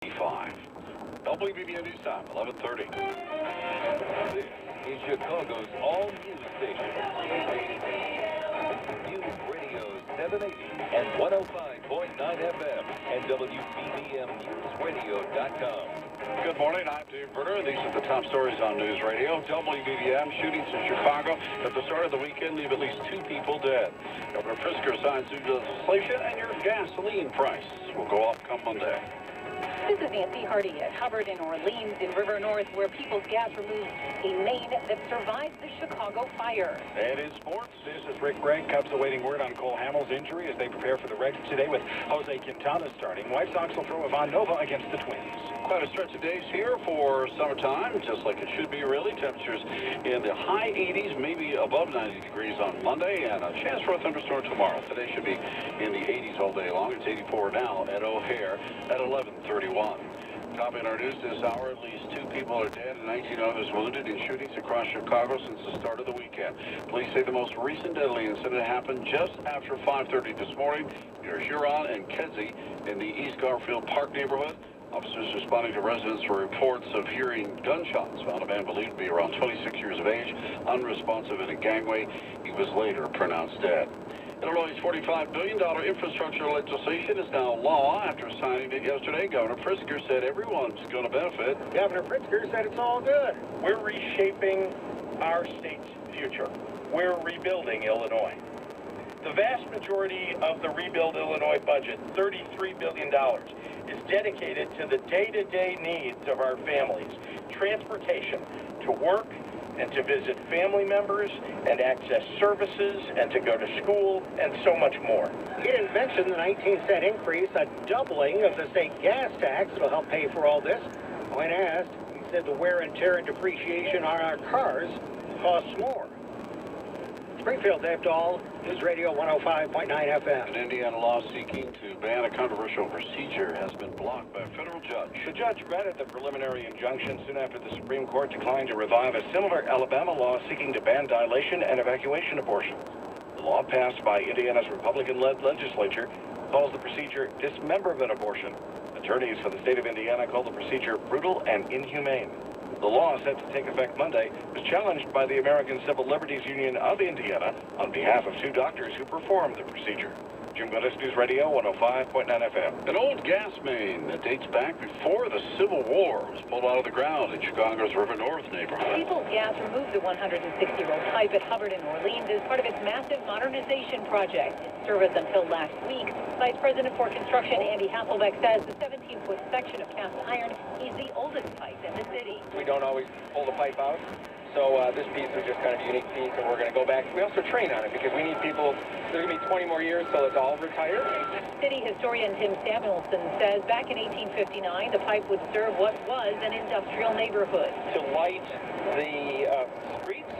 5. WBBM News Time, 11:30. This is Chicago's all-news station. News Radio 780 and 105.9 FM and WBBMNewsRadio.com. Good morning, I'm Dave Berner. These are the top stories on News Radio. WBBM shootings in Chicago at the start of the weekend leave at least 2 people dead. Governor Pritzker signs new legislation and your gasoline price will go up come Monday. This is Nancy Hardy at Hubbard and Orleans in River North, where People's Gas removed a main that survived the Chicago fire. And in sports, this is Rick Gregg. Cubs awaiting word on Cole Hamels' injury as they prepare for the Reds today with Jose Quintana starting. White Sox will throw Ivan Nova against the Twins. Quite a stretch of days here for summertime, just like it should be, really. Temperatures in the high 80s, maybe above 90 degrees on Monday, and a chance for a thunderstorm tomorrow. Today should be in the 80s all day long. It's 84 now at O'Hare at 11:31. Topping our news this hour, at least 2 people are dead and 19 others wounded in shootings across Chicago since the start of the weekend. Police say the most recent deadly incident happened just after 5:30 this morning near Huron and Kedzie in the East Garfield Park neighborhood. Officers responding to residents for reports of hearing gunshots found a man believed to be around 26 years of age, unresponsive in a gangway. He was later pronounced dead. Illinois' $45 billion infrastructure legislation is now law. After signing it yesterday, Governor Pritzker said everyone's going to benefit. Governor Pritzker said it's all good. We're reshaping our state's future. We're rebuilding Illinois. The vast majority of the Rebuild Illinois budget, $33 billion, is dedicated to the day-to-day needs of our families. Transportation to work and to visit family members and access services and to go to school and so much more. He didn't mention the 19-cent increase, a doubling of the state gas tax that'll help pay for all this. When asked, he said the wear and tear and depreciation on our cars costs more. Springfield, Dave Dahl, News Radio 105.9 FM. An Indiana law seeking to ban a controversial procedure has been blocked by a federal judge. The judge granted the preliminary injunction soon after the Supreme Court declined to revive a similar Alabama law seeking to ban dilation and evacuation abortions. The law passed by Indiana's Republican-led legislature calls the procedure dismemberment abortion. Attorneys for the state of Indiana call the procedure brutal and inhumane. The law, set to take effect Monday, was challenged by the American Civil Liberties Union of Indiana on behalf of 2 doctors who performed the procedure. Jim Gudis, News Radio 105.9 FM. An old gas main that dates back before the Civil War was pulled out of the ground in Chicago's River North neighborhood. People's Gas removed the 160-year-old pipe at Hubbard and Orleans as part of its massive modernization project. In service until last week, Vice President for Construction Andy Hasselbeck says the 17-foot section of cast iron is the oldest pipe in the city. We don't always pull the pipe out, so this piece is just kind of a unique piece, and we're going to go back. We also train on it because we need people. There's going to be 20 more years till it's all retired. City historian Tim Samuelson says back in 1859, the pipe would serve what was an industrial neighborhood. To light the streets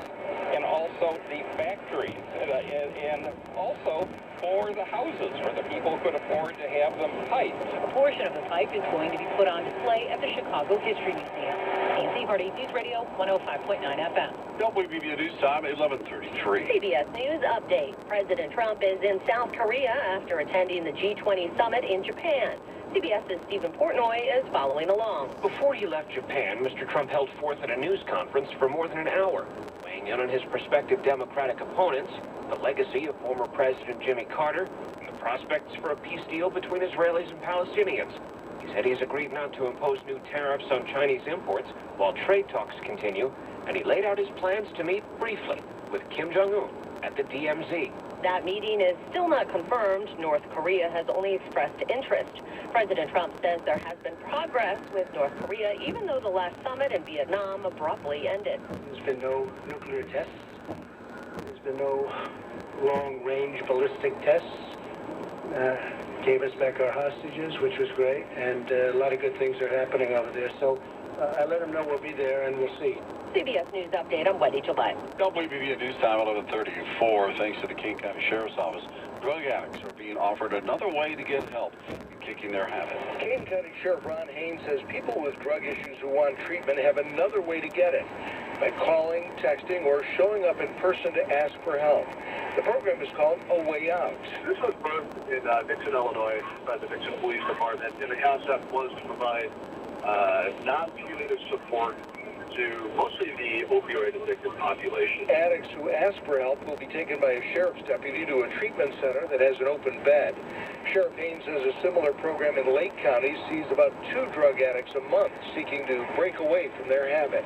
and also the factories, and also for the houses, where the people could afford to have them piped. A portion of the pipe is going to be put on display at the Chicago History Museum. Nancy Hardy, News Radio 105.9 FM. WBBM News Time, 11:33. CBS News update. President Trump is in South Korea after attending the G20 summit in Japan. CBS's Stephen Portnoy is following along. Before he left Japan, Mr. Trump held forth at a news conference for more than an hour, weighing in on his prospective Democratic opponents, the legacy of former President Jimmy Carter, and the prospects for a peace deal between Israelis and Palestinians. He said he's agreed not to impose new tariffs on Chinese imports while trade talks continue, and he laid out his plans to meet briefly with Kim Jong-un at the DMZ. That meeting is still not confirmed. North Korea has only expressed interest. President Trump says there has been progress with North Korea, even though the last summit in Vietnam abruptly ended. There's been no nuclear tests. There's been no long-range ballistic tests. Gave us back our hostages, which was great, and a lot of good things are happening over there. So I let them know we'll be there, and we'll see. CBS News update on Wednesday, July. WBBM News Time, 11:34. Thanks to the King County Sheriff's Office Drug addicts are being offered another way to get help in kicking their habit. Kane County Sheriff Ron Haynes says people with drug issues who want treatment have another way to get it, by calling, texting, or showing up in person to ask for help. The program is called A Way Out. This was birthed in Dixon, Illinois, by the Dixon Police Department, and the concept was to provide non-punitive support to mostly the opioid-addicted population. Addicts who ask for help will be taken by a sheriff's deputy to a treatment center that has an open bed. Sheriff Haynes says a similar program in Lake County sees about 2 drug addicts a month seeking to break away from their habit.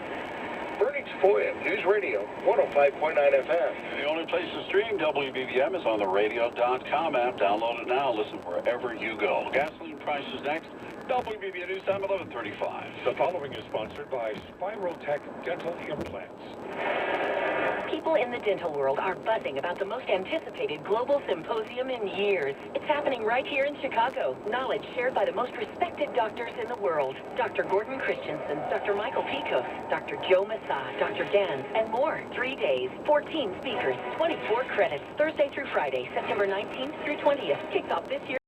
Bernie Tafoya, News Radio, 105.9 FM. The only place to stream WBBM is on the radio.com app. Download it now. Listen wherever you go. Gasoline prices next. WBBM News Time, 11:35. The following is sponsored by Spiral Tech Dental Implants. People in the dental world are buzzing about the most anticipated global symposium in years. It's happening right here in Chicago. Knowledge shared by the most respected doctors in the world. Dr. Gordon Christensen, Dr. Michael Picos, Dr. Joe Massad, Dr. Gans, and more. 3 days, 14 speakers, 24 credits, Thursday through Friday, September 19th through 20th. Kicks off this year.